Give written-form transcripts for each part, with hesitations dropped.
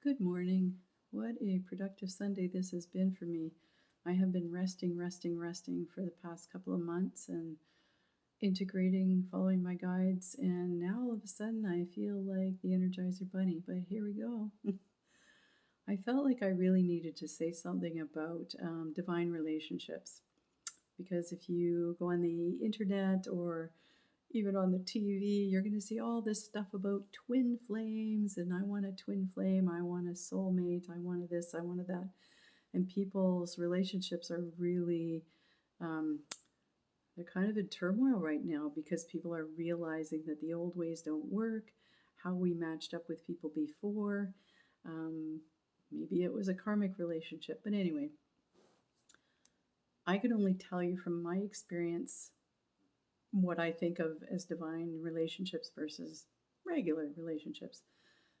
Good morning. What a productive Sunday this has been for me. I have been resting for the past couple of months and integrating, following my guides, and now all of a sudden I feel like the Energizer Bunny. But here we go. I felt like I really needed to say something about divine relationships because if you go on the internet or even on the TV, you're going to see all this stuff about twin flames, and I want a twin flame, I want a soulmate, I want a this, I want a that. And people's relationships are really, um, they're kind of in turmoil right now because people are realizing that the old ways don't work, how we matched up with people before. Um, Maybe it was a karmic relationship, but anyway, I can only tell you from my experience what I think of as divine relationships versus regular relationships.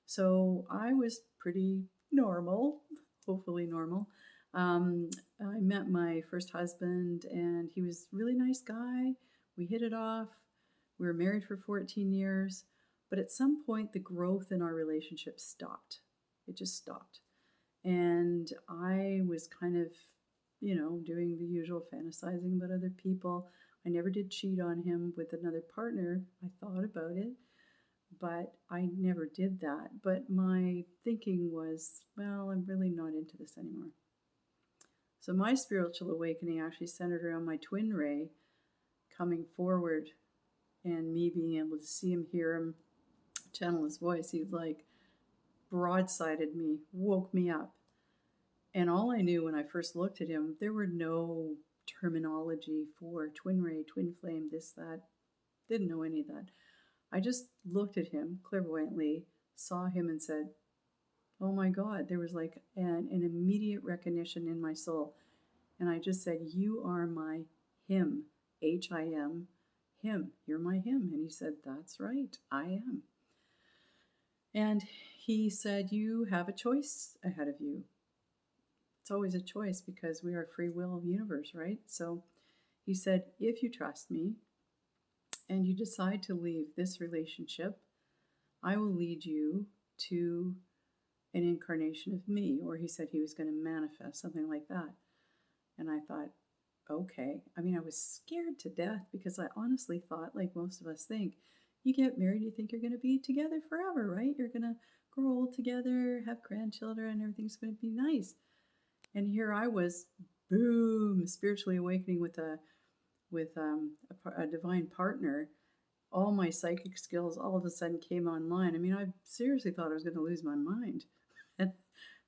So I was pretty normal, hopefully normal. I met my first husband, and he was a really nice guy. We hit it off. We were married for 14 years. But at some point, the growth in our relationship stopped. It just stopped. And I was kind of, doing the usual fantasizing about other people. I never did cheat on him with another partner. I thought about it, but I never did that. But my thinking was, well, I'm really not into this anymore. So my spiritual awakening actually centered around my twin ray coming forward and me being able to see him, hear him, channel his voice. He like broadsided me, woke me up. And all I knew when I first looked at him, there were no terminology for twin ray, twin flame, this, that. Didn't know any of that. I just looked at him clairvoyantly, saw him, and said, oh my God. There was like an immediate recognition in my soul. And I just said, you are my him, Him, him. You're my him. And he said, that's right, I am. And he said, you have a choice ahead of you. It's always a choice because we are a free will universe, right? So he said, if you trust me and you decide to leave this relationship, I will lead you to an incarnation of me. Or he said he was going to manifest, something like that. And I thought, okay. I mean, I was scared to death because I honestly thought, like most of us think, you get married, you think you're going to be together forever, right? You're going to grow old together, have grandchildren, everything's going to be nice. And here I was, boom, spiritually awakening with a divine partner. All my psychic skills all of a sudden came online. I mean, I seriously thought I was going to lose my mind. And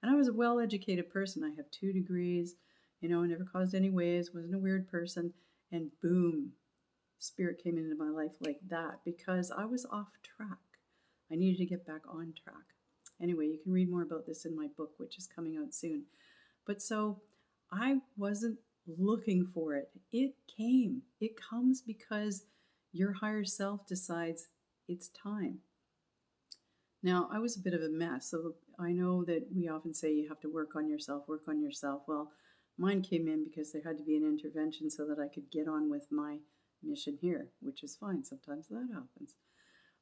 I was a well-educated person. I have 2 degrees, never caused any waves, wasn't a weird person. And boom, spirit came into my life like that because I was off track. I needed to get back on track. Anyway, you can read more about this in my book, which is coming out soon. But so I wasn't looking for it. It came. It comes because your higher self decides it's time. Now, I was a bit of a mess, so I know that we often say you have to work on yourself. Well, mine came in because there had to be an intervention so that I could get on with my mission here, which is fine. Sometimes that happens.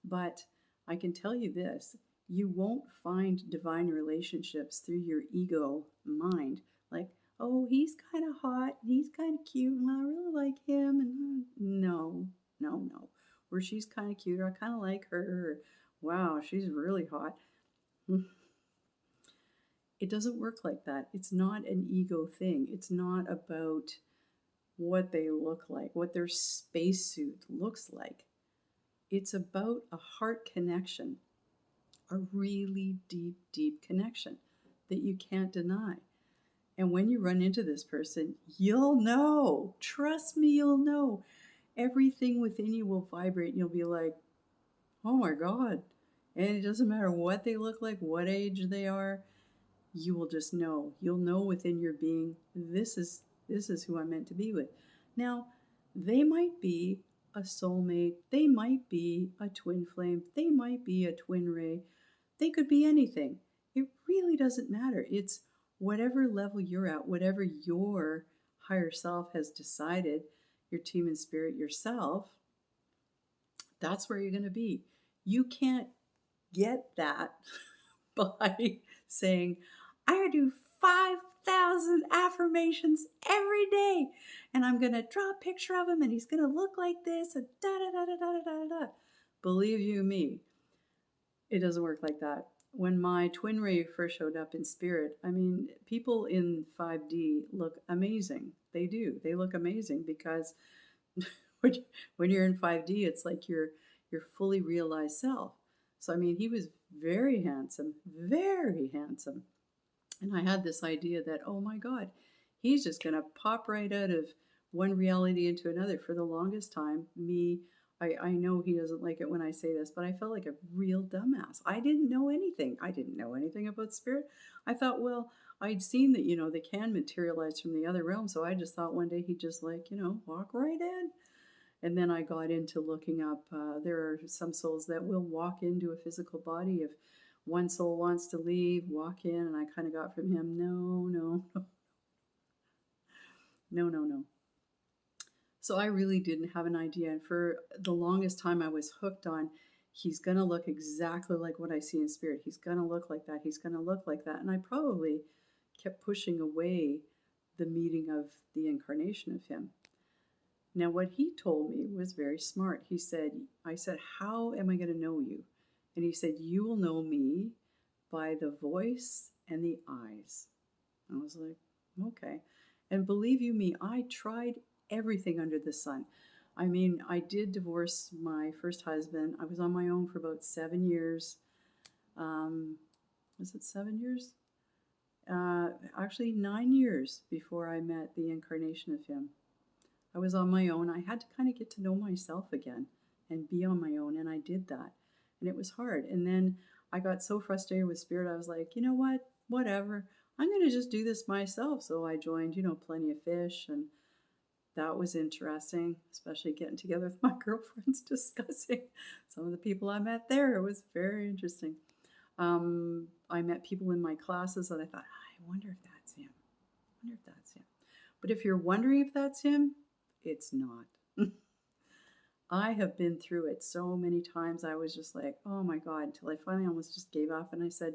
But I can tell you this, you won't find divine relationships through your ego mind. Like, oh, he's kind of hot, he's kind of cute, and I really like him. And no. Or she's kind of cute, or I kind of like her. Or, wow, she's really hot. It doesn't work like that. It's not an ego thing. It's not about what they look like, what their spacesuit looks like. It's about a heart connection, a really deep, deep connection that you can't deny. And when you run into this person, you'll know. Trust me, you'll know. Everything within you will vibrate and you'll be like, oh my God. And it doesn't matter what they look like, what age they are, you will just know. You'll know within your being, this is who I'm meant to be with. Now, they might be a soulmate, they might be a twin flame, they might be a twin ray, they could be anything. It really doesn't matter. It's whatever level you're at, whatever your higher self has decided, your team and spirit, yourself, that's where you're going to be. You can't get that by saying, I do 5,000 affirmations every day, and I'm going to draw a picture of him, and he's going to look like this, and da da da da da da da. Believe you me, it doesn't work like that. When my twin ray first showed up in spirit, I mean, people in 5D look amazing. They do. They look amazing because when you're in 5D, it's like your fully realized self. So I mean, he was very handsome, very handsome. And I had this idea that, oh my God, he's just going to pop right out of one reality into another. For the longest time, I know he doesn't like it when I say this, but I felt like a real dumbass. I didn't know anything. I didn't know anything about spirit. I thought, well, I'd seen that, they can materialize from the other realm. So I just thought one day he'd just walk right in. And then I got into looking up, there are some souls that will walk into a physical body. If one soul wants to leave, walk in. And I kind of got from him, no. So I really didn't have an idea. And for the longest time, I was hooked on, he's going to look exactly like what I see in spirit. He's going to look like that. He's going to look like that. And I probably kept pushing away the meeting of the incarnation of him. Now, what he told me was very smart. I said, how am I going to know you? And he said, you will know me by the voice and the eyes. I was like, okay. And believe you me, I tried everything under the sun. I mean, I did divorce my first husband. I was on my own for about 7 years. Was it 7 years? Actually, 9 years before I met the incarnation of him. I was on my own. I had to kind of get to know myself again and be on my own, and I did that. And it was hard. And then I got so frustrated with spirit, I was like, you know what? Whatever. I'm going to just do this myself. So I joined, Plenty of Fish, and that was interesting, especially getting together with my girlfriends discussing some of the people I met there. It was very interesting. I met people in my classes that I thought, I wonder if that's him. But if you're wondering if that's him, it's not. I have been through it so many times. I was just like, oh my God, until I finally almost just gave up. And I said,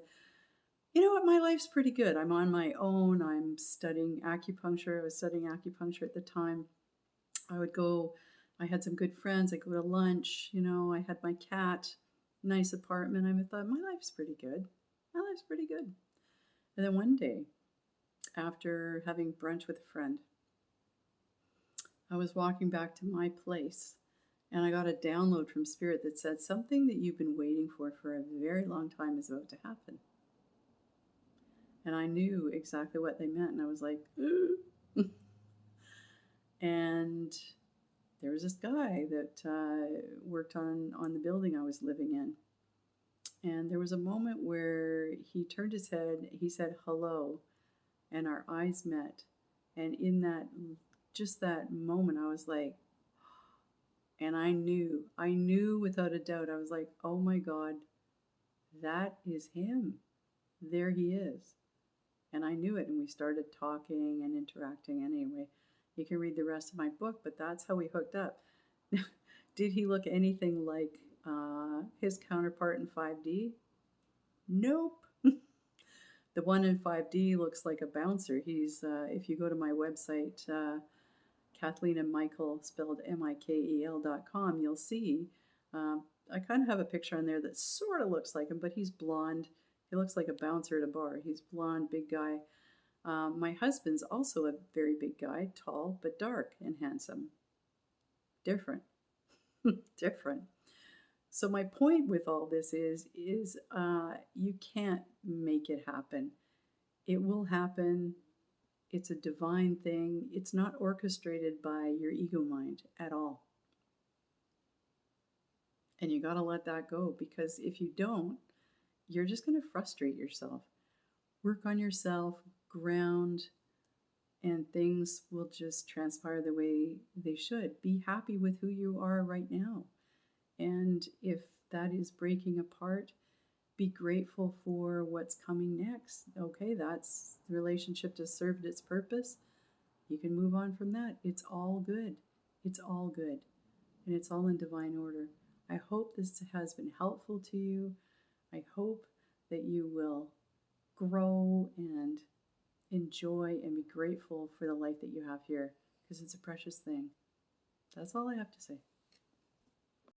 you know what? My life's pretty good. I'm on my own. I'm studying acupuncture. I was studying acupuncture at the time. I had some good friends. I'd go to lunch. I had my cat, nice apartment. I thought, my life's pretty good. And then one day, after having brunch with a friend, I was walking back to my place, and I got a download from Spirit that said, something that you've been waiting for a very long time is about to happen. And I knew exactly what they meant, and I was like, and there was this guy that worked on the building I was living in. And there was a moment where he turned his head, he said hello, and our eyes met. And in that moment, I was like, and I knew without a doubt, I was like, oh my God, that is him. There he is. And I knew it, and we started talking and interacting anyway. You can read the rest of my book, but that's how we hooked up. Did he look anything like his counterpart in 5D? Nope. The one in 5D looks like a bouncer. He's, if you go to my website, Kathleen and Michael, spelled Mikel.com, you'll see I kind of have a picture on there that sort of looks like him, but he's blonde. He looks like a bouncer at a bar. He's blonde, big guy. My husband's also a very big guy, tall, but dark and handsome. Different. Different. So my point with all this is you can't make it happen. It will happen. It's a divine thing. It's not orchestrated by your ego mind at all. And you got to let that go, because if you don't, you're just going to frustrate yourself. Work on yourself, ground, and things will just transpire the way they should. Be happy with who you are right now. And if that is breaking apart, be grateful for what's coming next. Okay, that's the relationship has served its purpose. You can move on from that. It's all good. It's all good. And it's all in divine order. I hope this has been helpful to you. I hope that you will grow and enjoy and be grateful for the life that you have here, because it's a precious thing. That's all I have to say.